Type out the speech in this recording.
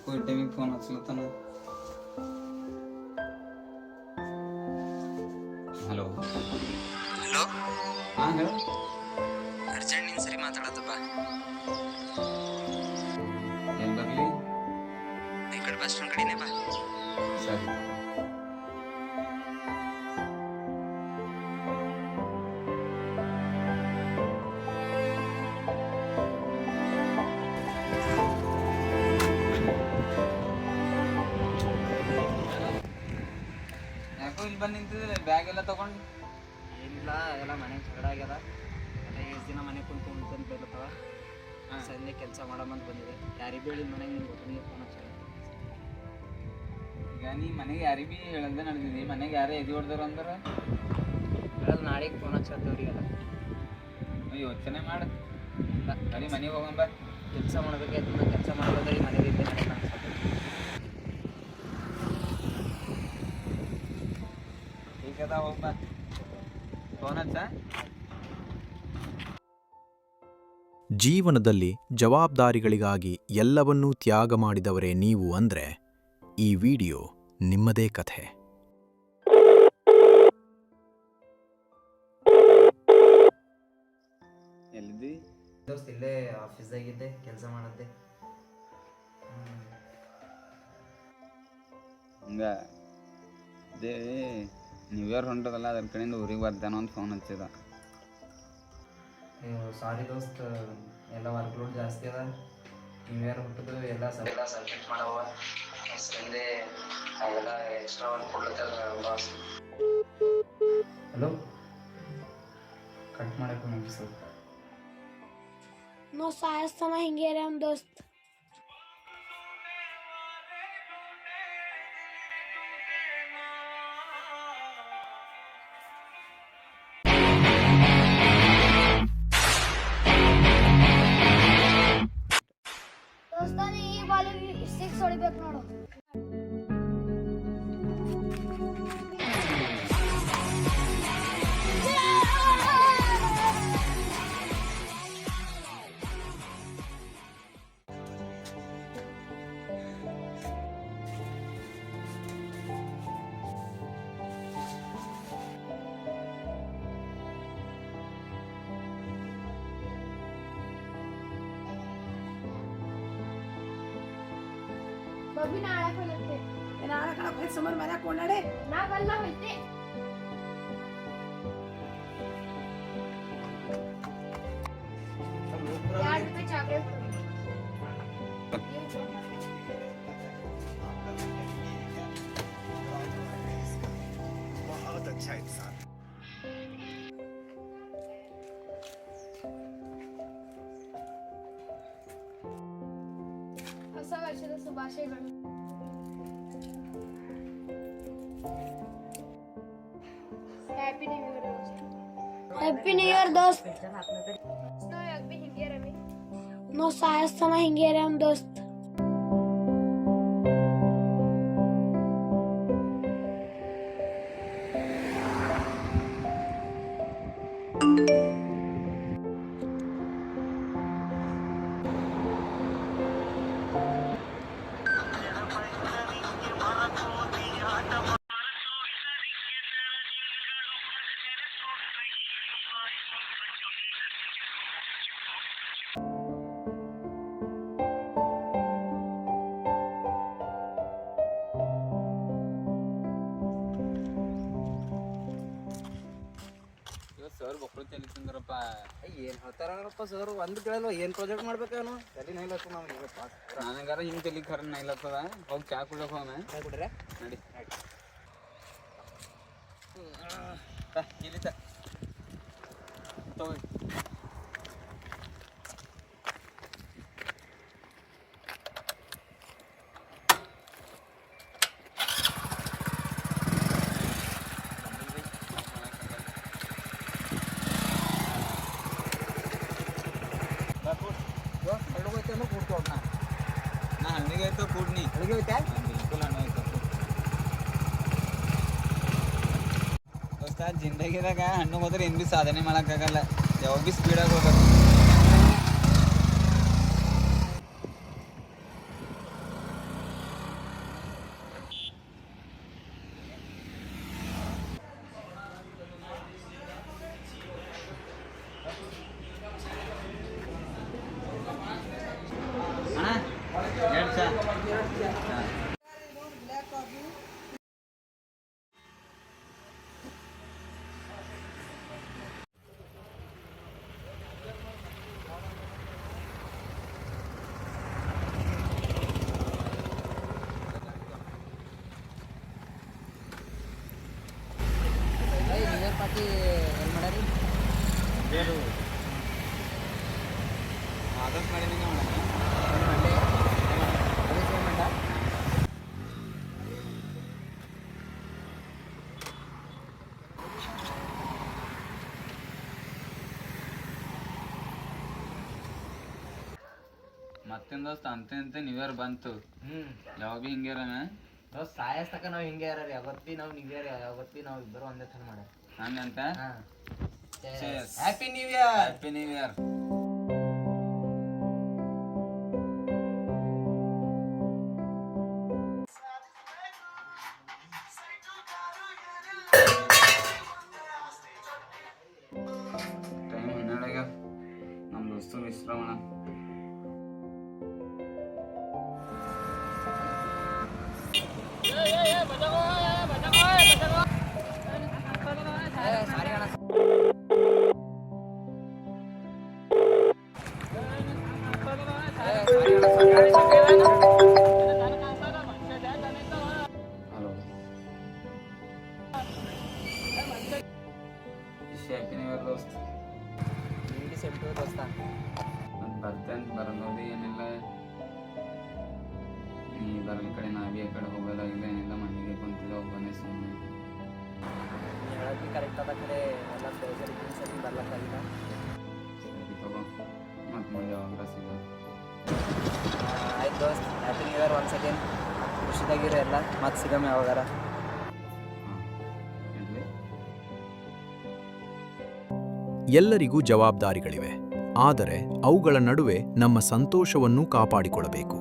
कोई timing phone हचलता ना. Hello hello, ಹಾಂ ಹೇಳು. ಅರ್ಜೆಂಟ್ ನಿನ್ ಸರಿ ಮಾತಾಡತ್ತಪ್ಪ. ಏನು ಬರಲಿ? ಈ ಕಡೆ ಬಸ್ ಸ್ಟ್ಯಾಂಡ್ ಕಡೆನೇ ಬಾ. ಸರಿ. ಯಾಕೋ ಇಲ್ಲಿ ಬಂದು ನಿಂತಿದ್ರೆ ಬ್ಯಾಗ್ ಎಲ್ಲ ತಗೊಂಡು? ಏನಿಲ್ಲ, ಎಲ್ಲ ಮನೆಗೆ ಜಗಳ ಆಗ್ಯದ. ಎಲ್ಲ ಎಷ್ಟು ದಿನ ಮನೆಗೆ ಕುಂತು ಉಳ್ಕೊಂಡು ಬೇಕತ್ತವ. ಸಂಜೆ ಕೆಲಸ ಮಾಡಮಂತ ಬಂದಿದೆ. ಯಾರಿಗೆ ಬೇಡಿ ಮನೆಗೆ ನಿಂಗೆ ಗೊತ್ತಿಲ್ಲ ಫೋನ್ ಹಚ್ಚ. ಈಗ ನೀ ಮನೆಗೆ ಯಾರಿಗೆ ಭೀ ಹೇಳದೆ ನಡೆದಿದ್ದಿ, ಮನೆಗೆ ಯಾರೇ ಎದಿ ಹೊಡೆದ್ರು ಅಂದ್ರೆ ಹೇಳೋದು ನಾಳೆಗೆ ಫೋನ್ ಹಚ್ಚತ್ತವ್ರಿಗೆಲ್ಲ. ಯೋಚನೆ ಮಾಡು. ಅಲ್ಲಿ ಮನೆಗೆ ಹೋಗಂಬ. ಕೆಲಸ ಮಾಡಬೇಕಾಯ್ತು, ಕೆಲಸ ಮಾಡೋದ್ರೆ ಮನೆಗೆ ಇದ್ದೆ ನಡೆಯಲ್ಲ ಅನ್ಸುತ್ತೆ. ಈಗ ಅದ ಹೋಗ್ಬ. ಫೋನ್ ಹಚ್ಚ. ಜೀವನದಲ್ಲಿ ಜವಾಬ್ದಾರಿಗಳಿಗಾಗಿ ಎಲ್ಲವನ್ನೂ ತ್ಯಾಗ ಮಾಡಿದವರೇ ನೀವು ಅಂದ್ರೆ ಈ ವಿಡಿಯೋ ನಿಮ್ಮದೇ ಕಥೆ. ಎಲ್ಲಿದ್ದಿ? ದೋಸ್ತ್ ಇಲ್ಲೇ ಆಫೀಸ್ದಾಗಿದ್ದೆ, ಕೆಲಸ ಮಾಡದ್ದೆ. ಹಂಗ ಅದೇ ನ್ಯೂ ಇಯರ್ ಹೊಂಟದಲ್ಲ, ಅದ್ರ ಕಡೆಯಿಂದ ಊರಿಗೆ ಬರ್ತಾನೋ ಅಂತ ಫೋನ್ ಹಚ್ಚಿದ. ಸಾರಿ ದೋಸ್ತ್, ಎಲ್ಲ ವರ್ಕ್ ಲೋಡ್ ಜಾಸ್ತಿ ಅದ. ನ್ಯೂ ಇಯರ್ ಹುಟ್ಟಿದ್ದು ಎಲ್ಲ ಸಬ್ಮಿಟ್ ಮಾಡವ. ಸಂಡೆ ಅವೆಲ್ಲ ಎಕ್ಸ್ಟ್ರಾ ವರ್ಕ್ ಕೊಡ್ಲತ್ತಲ್ಲ ಬಾಸ್. ಹಲೋ, ಕಟ್ ಮಾಡಕ್ಕೆ ಮುಗಿಸು. No sayesana hingeram dost. Dostani ee ball 6 ಹೊಡಿಬೇಕು ನೋಡು. बबी नाळा खोलते नाळा काढा खोल समोर मला कोणाडे ना बल्ला होते यार पे चॉकलेट बहुत अच्छा इंसान. ಹೊಸ ವರ್ಷದ ಶುಭಾಶಯಗಳು. ಹ್ಯಾಪಿ ನ್ಯೂ ಇಯರ್ ದೋಸ್ತ್. ಹ್ಯಾಪಿ ನ್ಯೂ ಇಯರ್ ದೋಸ್ತ್. ಸ್ನೋ ಯಾಕ್ ಬಿ ಹಿಂಗೆ ರವಿ ನೋ ಸಾಯಸ್ತನ ಹಿಂಗೆ ರಮ್ ದೋಸ್ತ್. ಸರ್ ಬಕ್ಳು ಚಲಿತಂದ್ರಪ್ಪ. ಏನು ಹೇಳ್ತಾರಪ್ಪ ಸರ್, ಒಂದು ಕೇಳಲ್ವ ಏನು ಪ್ರಾಜೆಕ್ಟ್ ಮಾಡ್ಬೇಕೇನು ತಲೆ ನೈಲತ್ತು ನಾವು ಇವಪ್ಪ. ನನಗಾರ ಹಿಂಗೆ ತಲೆ ಖರ ನೈಲತ್ತದ. ಹೋಗಿ ಚಾ ಕುಡ್ಲಕ್ಕೆ ಹೋಗೋಣ. ಚಾ ಕುಡ್ರೆ ನಡಿ. ಇಲ್ಲಿತ ತಗೋರಿ. ನಾ ಹಣ್ಣಿಗೆ ಆಯ್ತು ಕೂಡ್ನಿ ಅಡುಗೆ ಹೋಯ್ತಾ? ಬಿಲ್ಕುಲ್ ಹಣ್ಣು ಆಯ್ತು. ದೋಸ್ತ ಜಿಂದಗಿದಾಗ ಹಣ್ಣು ಹೋದ್ರೆ ಏನು ಭೀ ಸಾಧನೆ ಮಾಡೋಕ್ಕಾಗಲ್ಲ. ಯಾವಾಗ ಭೀ ಸ್ಪೀಡಾಗಿ ಹೋಗ್ಬೇಕು. ಆದಷ್ಟು ಮಾಡಿದ್ದೀನಿ ಮಾಡೋಣ. ಮತ್ತೇನು ದೋಸ್ತ ಅಂತ ನ್ಯೂ ಇಯರ್ ಬಂತು, ಯಾವಾಗ ಭೀ ಹಿಂಗೆ ಇರೋಣ. ದೋಸ್ತ ಸಾಯಸ್ ತಕ ನಾವು ಹಿಂಗೆ ಇರೋರಿ, ಯಾವತ್ತು ಭೀ ನಾವು ನ್ಯೂ ಇಯರ್ ಯಾವತ್ತು ಭೀ ನಾವು ಇಬ್ಬರು ಒಂದೇ ಥರ ಮಾಡ್ಯಾರ. ಹಂಗಂತ happy new year. Happy new year. Time 12 ಆಗ್ಯಾವ. ನಮ್ಮ ದೋಸ್ತು ವಿಶ್ರಮಣ. ಹಲೋ ಹ್ಯಾಪಿ ನ್ಯೂ ಇಯರ್ ದೋಸ್ತ್. ದೋಸ್ತ ಮತ್ತು ಬರ್ತೇನೆ ಬರೋದು ಏನಿಲ್ಲ, ನೀ ಬರಲ್ ಕಡೆ ನಾ ಭೀ ಆ ಕಡೆ ಹೋಗೋದಾಗಿಲ್ಲ ಏನಿಲ್ಲ, ಮನೆಗೆ ಕುಂತಿದ್ದ ಒಬ್ಬನೇ ಸುಮ್ಮನೆ. ಹೇಳೋದು ಕರೆಕ್ಟ್ ಅದ ಕಡೆ ಎಲ್ಲ ಸರಿ ಬರ್ಲಕ್ಕಾಗಿಲ್ಲ. ಸರಿ ತಗೋ, ಮತ್ತು ಮುಂದೆ ಯಾವಾಗ ಸಿಗೋದು. ಆಯ್ತು ದೋಸ್ತ್, happy new year once again. ಖುಷಿದಾಗಿರೋ ಎಲ್ಲ ಮತ್ತೆ ಸಿಗಮ್ಮೆ ಯಾವಾಗಾರ. ಹಾಂ ಇರಲಿ. ಎಲ್ಲರಿಗೂ ಜವಾಬ್ದಾರಿಗಳಿವೆ, ಆದರೆ ಅವುಗಳ ನಡುವೆ ನಮ್ಮ ಸಂತೋಷವನ್ನೂ ಕಾಪಾಡಿಕೊಳ್ಳಬೇಕು.